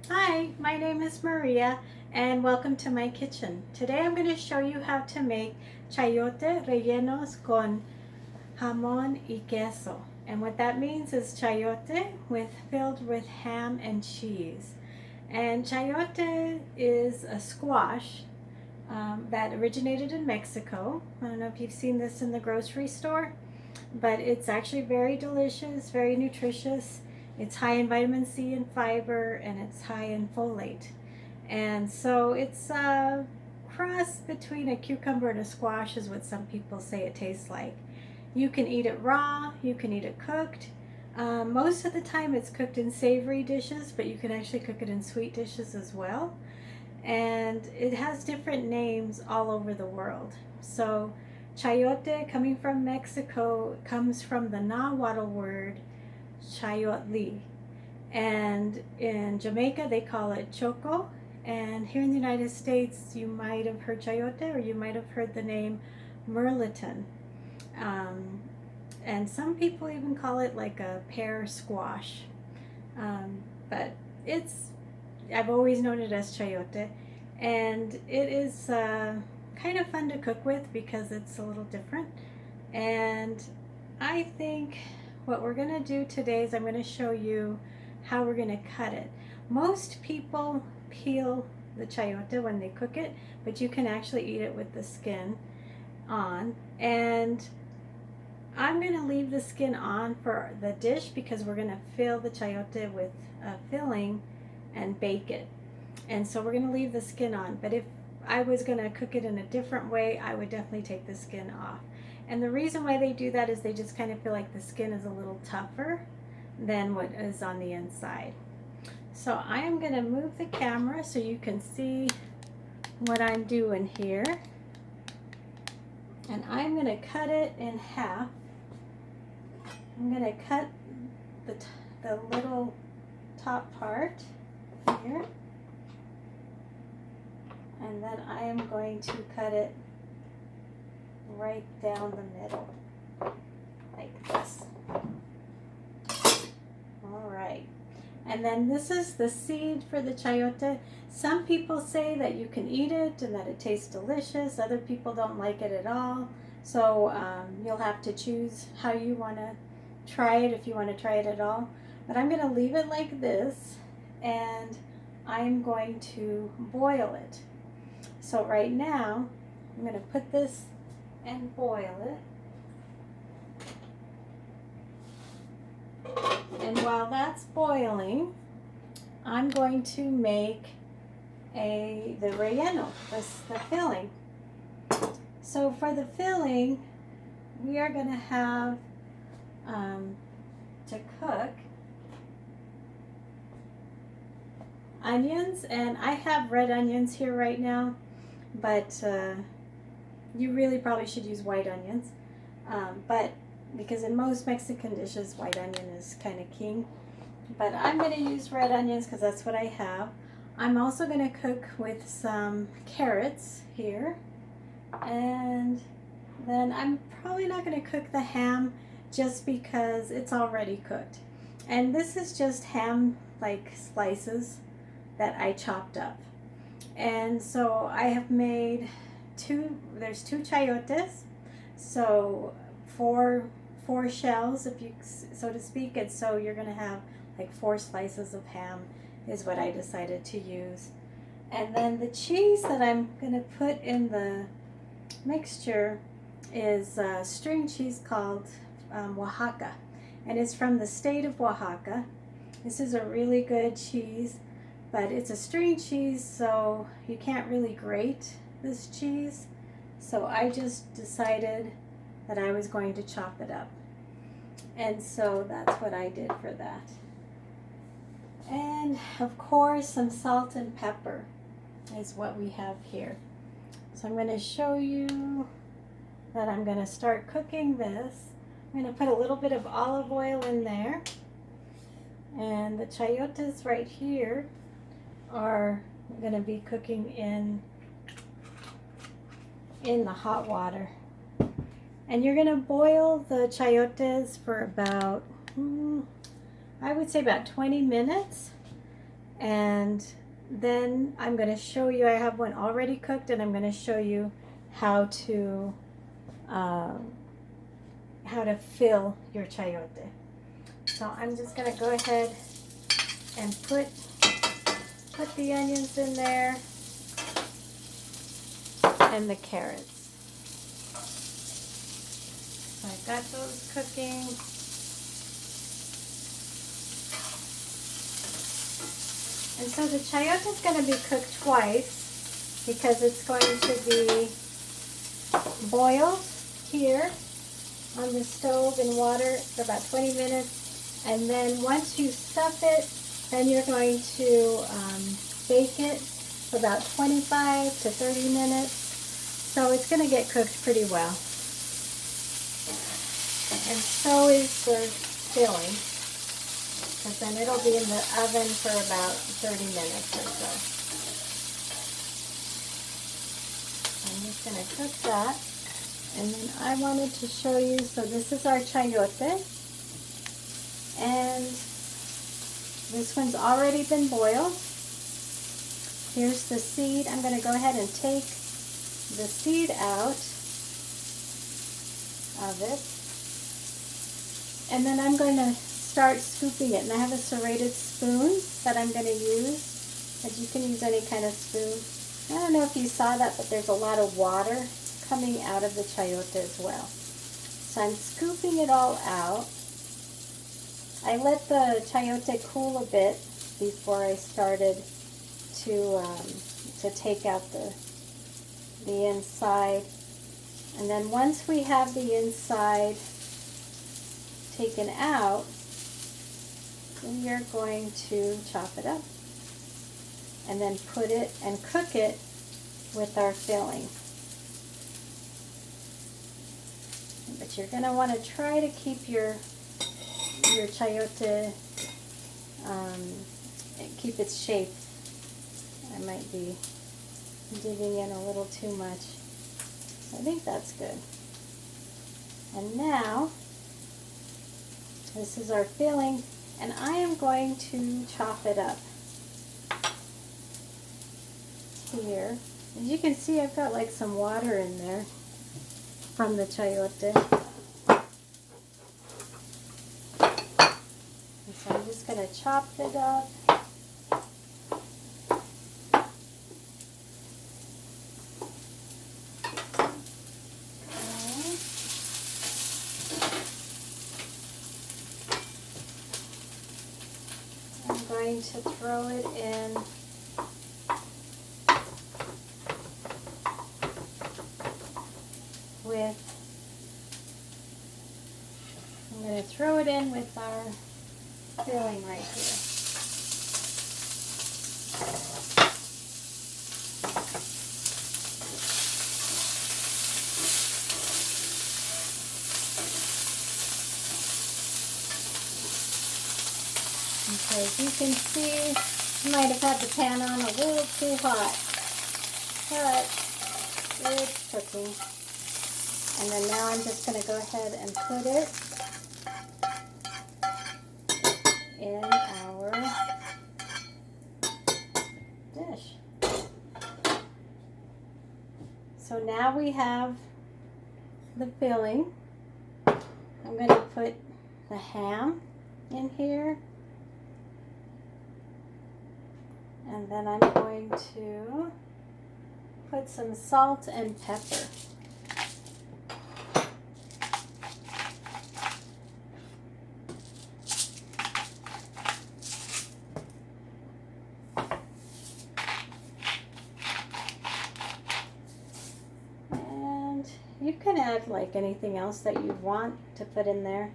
Hi, my name is Maria and welcome to my kitchen. Today I'm going to show you how to make chayote rellenos con jamon y queso. And what that means is chayote filled with ham and cheese. And chayote is a squash that originated in Mexico. I don't know if you've seen this in the grocery store, but it's actually very delicious, very nutritious. It's high in vitamin C and fiber, and it's high in folate. And so it's a cross between a cucumber and a squash, is what some people say it tastes like. You can eat it raw, you can eat it cooked. Most of the time it's cooked in savory dishes, but you can actually cook it in sweet dishes as well. And it has different names all over the world. So chayote, coming from Mexico, comes from the Nahuatl word chayotli. And in Jamaica, they call it choco. And here in the United States, you might have heard chayote, or you might have heard the name merliton. Um, and some people even call it like a pear squash. But it's, I've always known it as chayote. And it is kind of fun to cook with because it's a little different. And I think what we're going to do today is I'm going to show you how we're going to cut it. Most people peel the chayote when they cook it, but you can actually eat it with the skin on. And I'm going to leave the skin on for the dish because we're going to fill the chayote with a filling and bake it. And so we're going to leave the skin on. But if I was going to cook it in a different way, I would definitely take the skin off. And the reason why they do that is they just kind of feel like the skin is a little tougher than what is on the inside. So I am going to move the camera so you can see what I'm doing here. And I'm going to cut it in half. I'm going to cut the little top part here. And then I am going to cut it right down the middle, like this. All right. And then this is the seed for the chayote. Some people say that you can eat it and that it tastes delicious. Other people don't like it at all. So you'll have to choose how you want to try it, if you want to try it at all. But I'm going to leave it like this, and I'm going to boil it. So right now, I'm going to put this and boil it. And while that's boiling, I'm going to make the relleno, the filling. So for the filling, we are going to have to cook onions, and I have red onions here right now, but you really probably should use white onions. But because in most Mexican dishes, white onion is kind of king. But I'm going to use red onions because that's what I have. I'm also going to cook with some carrots here. And then I'm probably not going to cook the ham just because it's already cooked. And this is just ham like slices that I chopped up. And so I have made there's two chayotes. So four shells, if you so to speak. And so you're going to have like 4 slices of ham is what I decided to use. And then the cheese that I'm going to put in the mixture is string cheese called Oaxaca, and it's from the state of Oaxaca. This is a really good cheese, but it's a string cheese, so you can't really grate this cheese. So I just decided that I was going to chop it up. And so that's what I did for that. And of course, some salt and pepper is what we have here. So I'm going to show you that I'm going to start cooking this. I'm going to put a little bit of olive oil in there. And the chayotes right here are going to be cooking in the hot water. And you're going to boil the chayotes for about, I would say about 20 minutes. And then I'm going to show you, I have one already cooked, and I'm going to show you how to fill your chayote. So I'm just going to go ahead and put the onions in there and the carrots. So I've got those cooking. And so the chayote is going to be cooked twice because it's going to be boiled here on the stove in water for about 20 minutes. And then once you stuff it, then you're going to bake it for about 25 to 30 minutes. So it's going to get cooked pretty well. And so is the filling, because then it'll be in the oven for about 30 minutes or so. I'm just going to cook that. And then I wanted to show you, so this is our chayote. And this one's already been boiled. Here's the seed. I'm going to go ahead and take the seed out of it. And then I'm going to start scooping it. And I have a serrated spoon that I'm going to use. But you can use any kind of spoon. I don't know if you saw that, but there's a lot of water coming out of the chayote as well. So I'm scooping it all out. I let the chayote cool a bit before I started to take out the inside. And then once we have the inside taken out, we are going to chop it up and then put it and cook it with our filling. But you're going to want to try to keep your chayote, keep its shape. I might be digging in a little too much. So I think that's good. And now, this is our filling, and I am going to chop it up here. As you can see, I've got like some water in there from the chayote. And so I'm just going to chop it up. I'm going to throw it in with our filling right here. And so as you can see, you might have had the pan on a little too hot, but it's cooking. And then now I'm just going to go ahead and put it in our dish. So now we have the filling. I'm going to put the ham in here. And then I'm going to put some salt and pepper. And you can add like anything else that you want to put in there.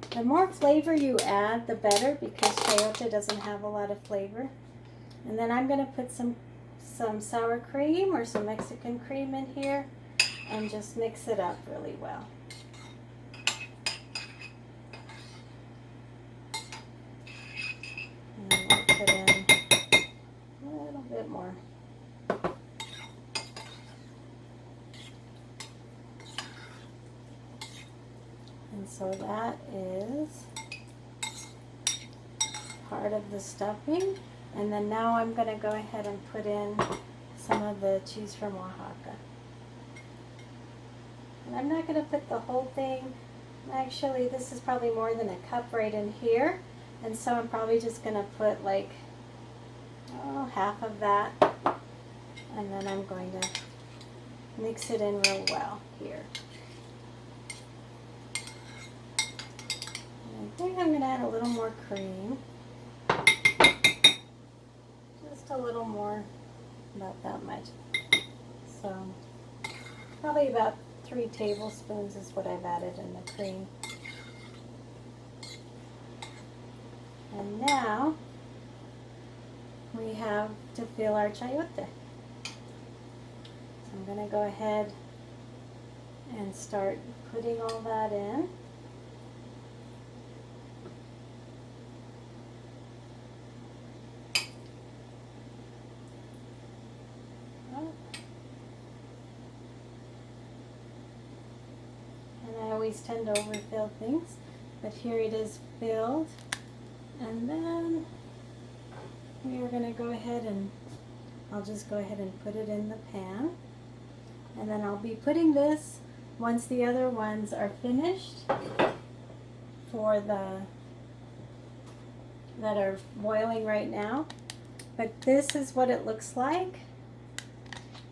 The more flavor you add, the better, because chayote doesn't have a lot of flavor. And then I'm going to put some sour cream or some Mexican cream in here and just mix it up really well. And then I'll put in a little bit more. And so that is part of the stuffing. And then now I'm going to go ahead and put in some of the cheese from Oaxaca. And I'm not going to put the whole thing. Actually, this is probably more than a cup right in here. And so I'm probably just going to put like half of that. And then I'm going to mix it in real well here. And I think I'm going to add a little more cream. Just a little more, about that much. So probably about 3 tablespoons is what I've added in the cream. And now we have to fill our chayote. So I'm going to go ahead and start putting all that in. And I always tend to overfill things, but here it is filled. And then we are going to go ahead and I'll just go ahead and put it in the pan. And then I'll be putting this once the other ones are finished for the that are boiling right now. But this is what it looks like.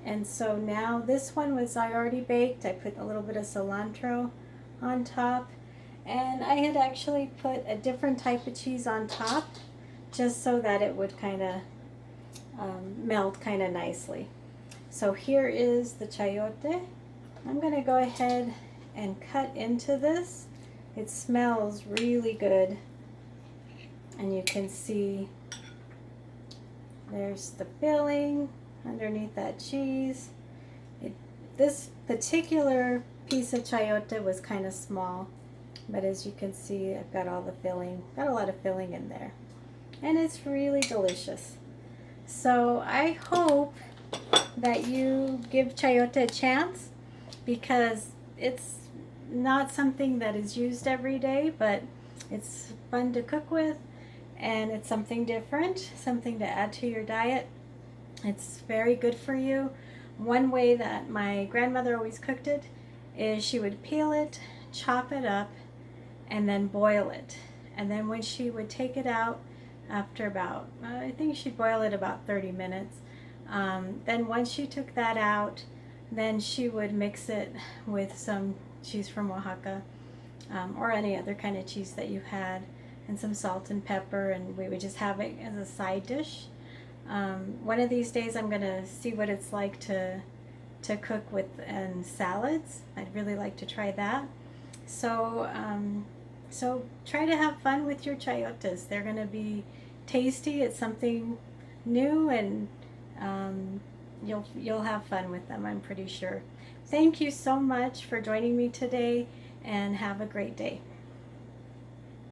And so now this one was I already baked. I put a little bit of cilantro on top. And I had actually put a different type of cheese on top just so that it would kind of melt kind of nicely. So here is the chayote. I'm going to go ahead and cut into this. It smells really good. And you can see there's the filling underneath that cheese. This particular piece of chayote was kind of small. But as you can see, I've got all the filling, got a lot of filling in there. And it's really delicious. So I hope that you give chayote a chance, because it's not something that is used every day, but it's fun to cook with, and it's something different, something to add to your diet. It's very good for you. One way that my grandmother always cooked it is she would peel it, chop it up, and then boil it. And then when she would take it out after about, I think she'd boil it about 30 minutes. Then once she took that out, then she would mix it with some cheese from Oaxaca, or any other kind of cheese that you had, and some salt and pepper, and we would just have it as a side dish. One of these days I'm gonna see what it's like to cook with salads. I'd really like to try that. So so try to have fun with your chayotes. They're going to be tasty. It's something new, and you'll have fun with them, I'm pretty sure. Thank you so much for joining me today, and have a great day.